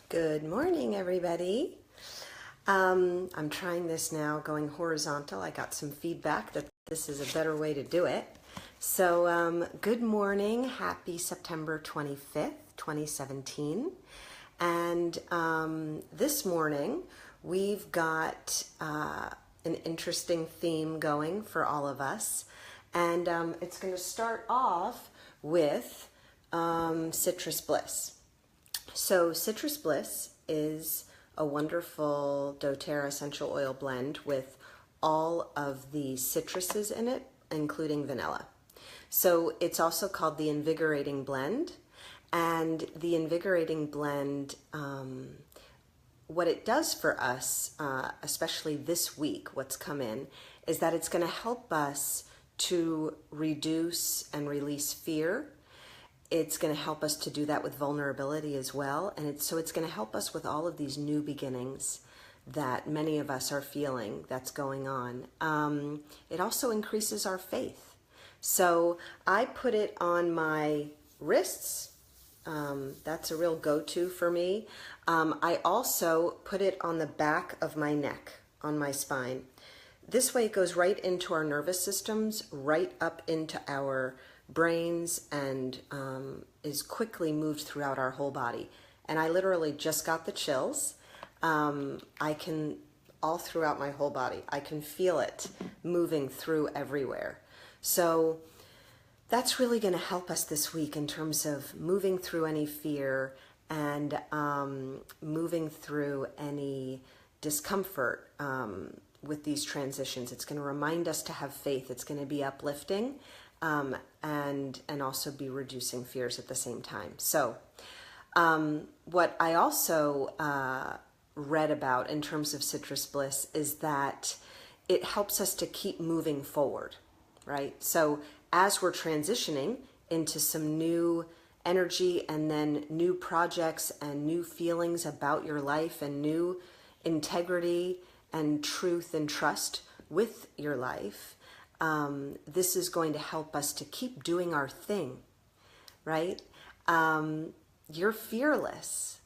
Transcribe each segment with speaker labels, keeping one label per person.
Speaker 1: Good morning, everybody. I'm trying this now going horizontal. I got some feedback that this is a better way to do it. So good morning. Happy September 25th, 2017. And this morning we've got an interesting theme going for all of us. And it's going to start off with citrus bliss. So citrus bliss is a wonderful doTERRA essential oil blend with all of the citruses in it, including vanilla. So it's also called the invigorating blend. And the invigorating blend, what it does for us, especially this week, what's come in, is that it's going to help us to reduce and release fear. It's going to help us to do that with vulnerability as well. And it's going to help us with all of these new beginnings that many of us are feeling that's going on. It also increases our faith. So I put it on my wrists. That's a real go-to for me. I also put it on the back of my neck, on my spine. This way it goes right into our nervous systems, right up into our brains, and is quickly moved throughout our whole body. And I literally just got the chills. I can, all throughout my whole body, I can feel it moving through everywhere. So that's really going to help us this week in terms of moving through any fear and moving through any discomfort with these transitions. It's going to remind us to have faith. It's going to be uplifting. And also be reducing fears at the same time. So what I also read about in terms of citrus bliss is that it helps us to keep moving forward, right? So as we're transitioning into some new energy and then new projects and new feelings about your life and new integrity and truth and trust with your life, this is going to help us to keep doing our thing, right? You're fearless.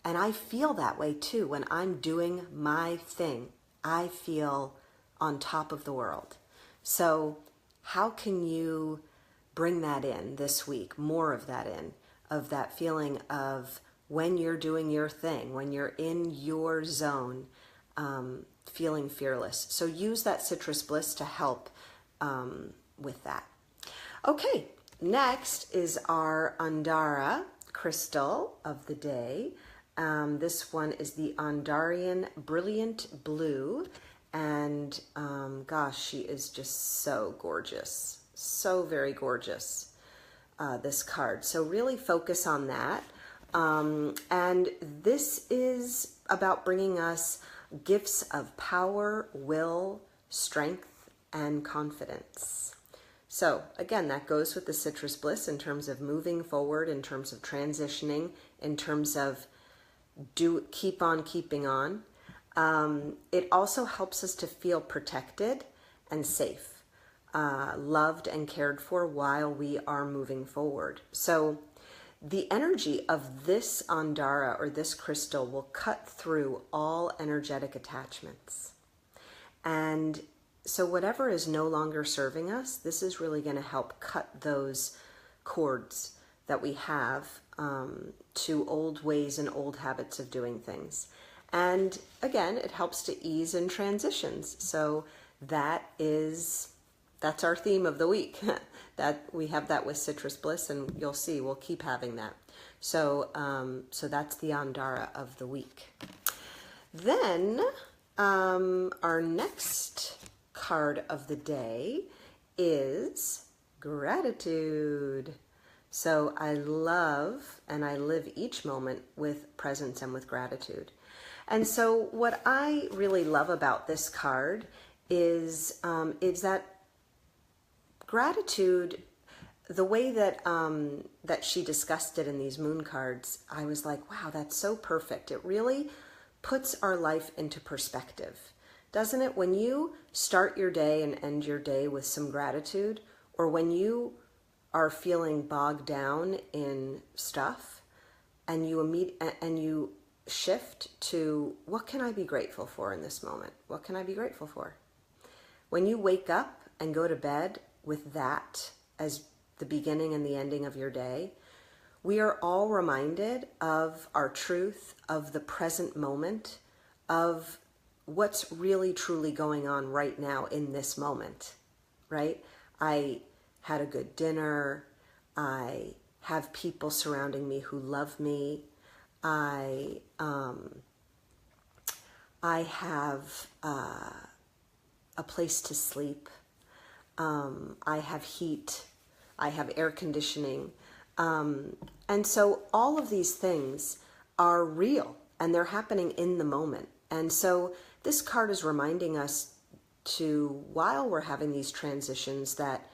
Speaker 1: And I feel that way too. When I'm doing my thing, I feel on top of the world. So how can you bring that in this week, more of that in, of that feeling of when you're doing your thing, when you're in your zone, feeling fearless. So use that citrus bliss to help with that. Okay, next is our Andara crystal of the day. This one is the Andarian Brilliant Blue, and gosh, she is just so gorgeous, so very gorgeous, this card. So really focus on that. And this is about bringing us gifts of power, will, strength, and confidence. So again, that goes with the citrus bliss in terms of moving forward, in terms of transitioning, in terms of keep on keeping on. It also helps us to feel protected and safe, loved and cared for while we are moving forward. So the energy of this Andara or this crystal will cut through all energetic attachments. And so whatever is no longer serving us, this is really going to help cut those cords that we have to old ways and old habits of doing things. And again, it helps to ease in transitions. So that's our theme of the week. That we have that with citrus bliss, and you'll see we'll keep having that. So so that's the Andara of the week. Then our next card of the day is gratitude. So I love and I live each moment with presence and with gratitude. And so what I really love about this card is that gratitude, the way that that she discussed it in these moon cards, I was like, wow, that's so perfect. It really puts our life into perspective. Doesn't it? When you start your day and end your day with some gratitude, or when you are feeling bogged down in stuff and you shift to what can I be grateful for in this moment? What can I be grateful for? When you wake up and go to bed with that as the beginning and the ending of your day, we are all reminded of our truth, of the present moment, of what's really truly going on right now in this moment, right? I had a good dinner. I have people surrounding me who love me. I have a place to sleep. I have heat. I have air conditioning. And so all of these things are real and they're happening in the moment. And so this card is reminding us to, while we're having these transitions that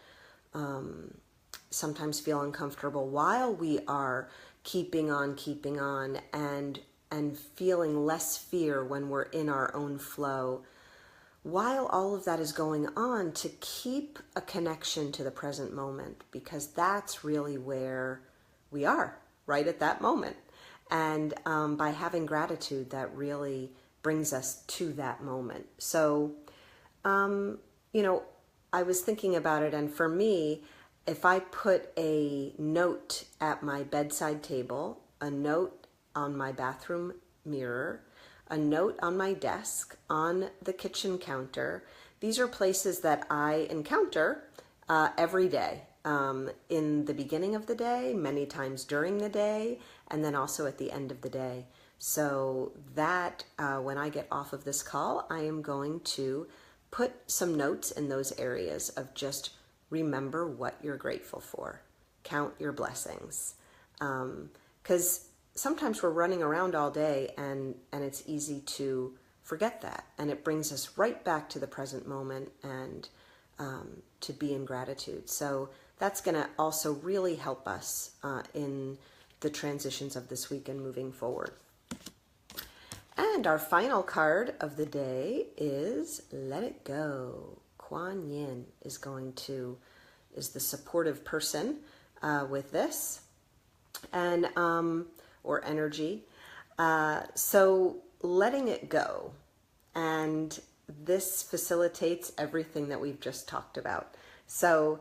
Speaker 1: sometimes feel uncomfortable, while we are keeping on and feeling less fear when we're in our own flow, while all of that is going on, to keep a connection to the present moment, because that's really where we are, right at that moment. And by having gratitude, that really brings us to that moment. So, I was thinking about it, and for me, if I put a note at my bedside table, a note on my bathroom mirror, a note on my desk, on the kitchen counter, these are places that I encounter every day, in the beginning of the day, many times during the day, and then also at the end of the day. So that when I get off of this call, I am going to put some notes in those areas of just remember what you're grateful for. Count your blessings. Because sometimes we're running around all day and it's easy to forget that. And it brings us right back to the present moment and to be in gratitude. So that's going to also really help us in the transitions of this week and moving forward. And our final card of the day is Let It Go. Kuan Yin is the supportive person with this, and or energy. So letting it go, and this facilitates everything that we've just talked about. So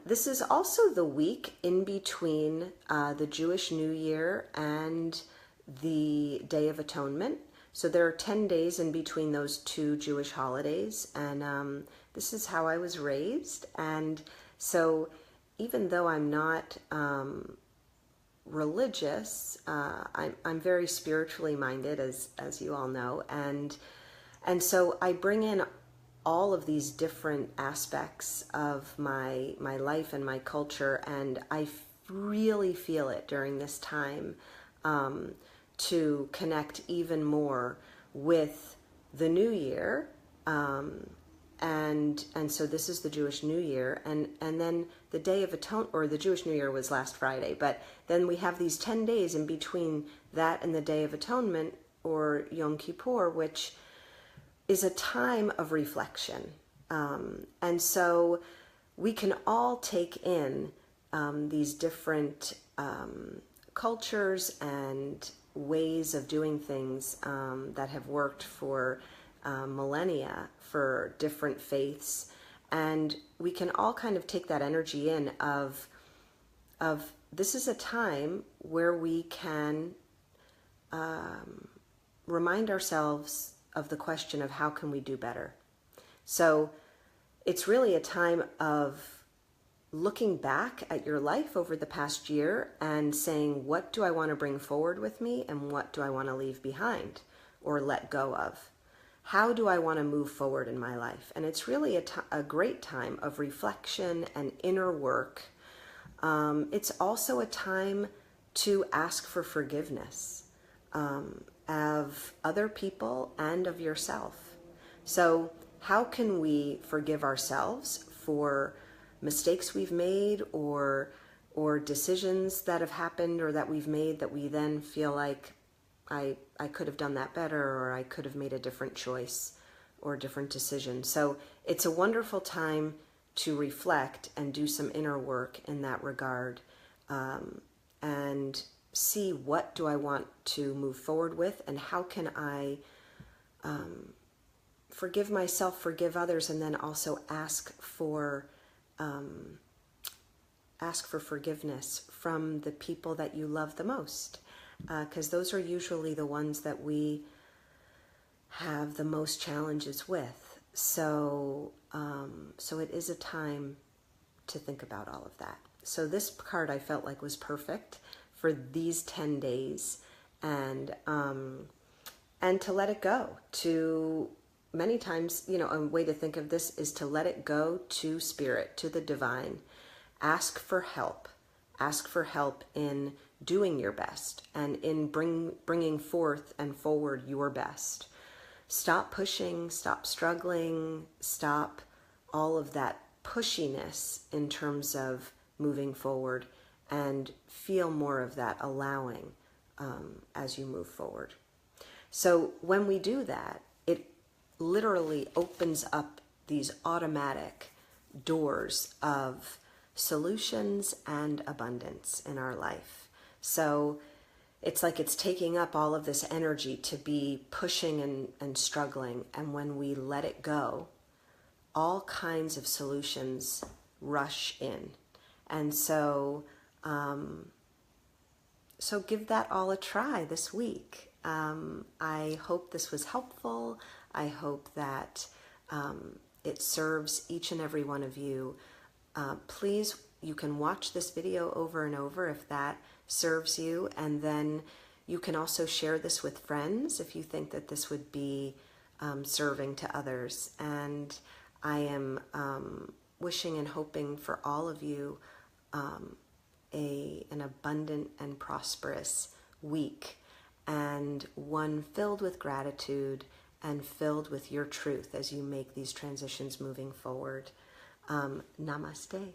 Speaker 1: this is also the week in between the Jewish New Year and the Day of Atonement. So there are 10 days in between those two Jewish holidays, and this is how I was raised. And so even though I'm not religious, I'm very spiritually minded, as you all know, and so I bring in all of these different aspects of my life and my culture, and I really feel it during this time to connect even more with the New Year, and so this is the Jewish New Year, and then the Day of Atonement, or the Jewish New Year was last Friday, but then we have these 10 days in between that and the Day of Atonement, or Yom Kippur, which is a time of reflection. And so we can all take in these different cultures and ways of doing things that have worked for millennia for different faiths, and we can all kind of take that energy in of this is a time where we can remind ourselves of the question of how can we do better. So it's really a time of looking back at your life over the past year and saying, what do I want to bring forward with me, and what do I want to leave behind or let go of? How do I want to move forward in my life? And it's really a great time of reflection and inner work. It's also a time to ask for forgiveness of other people and of yourself. So how can we forgive ourselves for mistakes we've made, or decisions that have happened or that we've made that we then feel like I could have done that better, or I could have made a different choice or a different decision. So it's a wonderful time to reflect and do some inner work in that regard. And see what do I want to move forward with, and how can I forgive myself, forgive others, and then also ask for forgiveness from the people that you love the most, because those are usually the ones that we have the most challenges with. So it is a time to think about all of that. So this card I felt like was perfect for these 10 days, and to let it go. To many times, a way to think of this is to let it go to spirit, to the divine. Ask for help. Ask for help in doing your best and in bringing forth and forward your best. Stop pushing, stop struggling, stop all of that pushiness in terms of moving forward, and feel more of that allowing as you move forward. So when we do that, it literally opens up these automatic doors of solutions and abundance in our life. So it's like it's taking up all of this energy to be pushing and struggling. And when we let it go, all kinds of solutions rush in. And so give that all a try this week. I hope this was helpful. I hope that it serves each and every one of you. Please, you can watch this video over and over if that serves you, and then you can also share this with friends if you think that this would be serving to others. And I am wishing and hoping for all of you an abundant and prosperous week, and one filled with gratitude and filled with your truth as you make these transitions moving forward. Namaste.